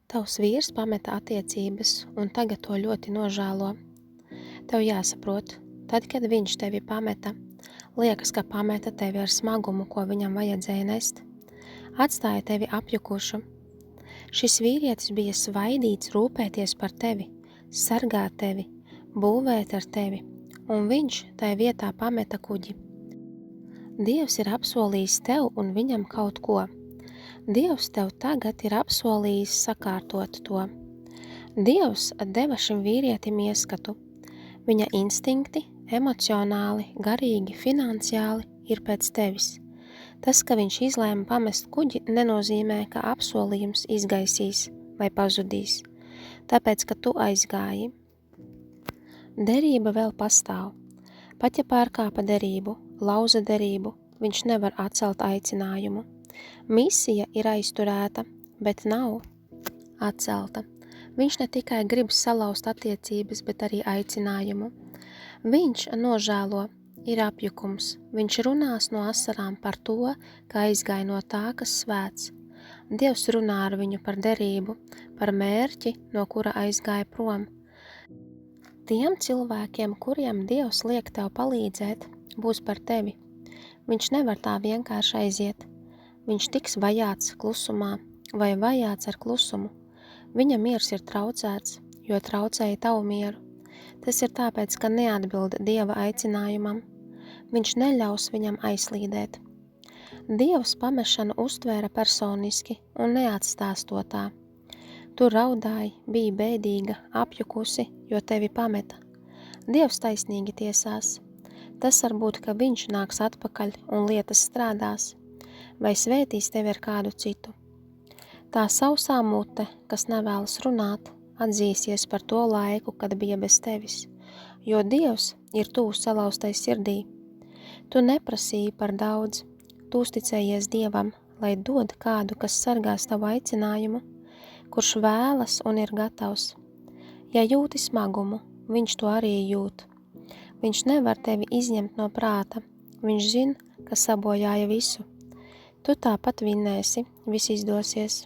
Tavs vīrs pameta attiecības un tagad to ļoti nožēlo. Tev jāsaprot, tad, kad viņš tevi pameta, liekas, ka pameta tevi ar smagumu, ko viņam vajadzēja nest. Atstāja tevi apjukušu. Šis vīrietis bija svaidīts rūpēties par tevi, sargāt tevi, būvēt ar tevi, un viņš tai vietā pameta kuģi. Dievs ir apsolījis tev un viņam kaut ko. Dievs tev tagad ir apsolījis sakārtot to. Dievs deva šim vīrietim ieskatu. Viņa instinkti, emocionāli, garīgi, finansiāli ir pēc tevis. Tas, ka viņš izlēma pamest kuģi, nenozīmē, ka apsolījums izgaisīs vai pazudīs, tāpēc, ka tu aizgāji. Derība vēl pastāv. Pat ja pārkāpa derību, lauza derību, viņš nevar atcelt aicinājumu. Misija ir aizturēta, bet nav atcelta. Viņš ne tikai grib salauzt attiecības, bet arī aicinājumu. Viņš nožēlo, ir apjukums. Viņš runās no asarām par to, ka aizgāja no tā, kas svēts. Dievs runā ar viņu par derību, par mērķi, no kura aizgāja prom. Tiem cilvēkiem, kuriem Dievs liek tev palīdzēt, būs par tevi. Viņš nevar tā vienkārši aiziet. Viņš tiks vajāts klusumā vai vajāts ar klusumu. Viņa miers ir traucēts, jo traucēja tavu mieru. Tas ir tāpēc, ka neatbild Dieva aicinājumam. Viņš neļaus viņam aizslīdēt. Dievs pamešanu uztvēra personiski un neatstās to tā. Tu raudāji, biji bēdīga, apjukusi, jo tevi pameta. Dievs taisnīgi tiesās. Tas var būt, ka viņš nāks atpakaļ un lietas strādās, vai svētīs tevi ar kādu citu. Tā sausā mute, kas nevēlas runāt, atzīsies par to laiku, kad bija bez tevis, jo Dievs ir tuvs salauztai sirdī. Tu neprasīji par daudz, tu uzticējies Dievam, lai dod kādu, kas sargās tavu aicinājumu, kurš vēlas un ir gatavs. Ja jūti smagumu, viņš to arī jūt. Viņš nevar tevi izņemt no prāta, viņš zina, ka sabojāja visu. Tu tāpat vinnēsi, viss izdosies.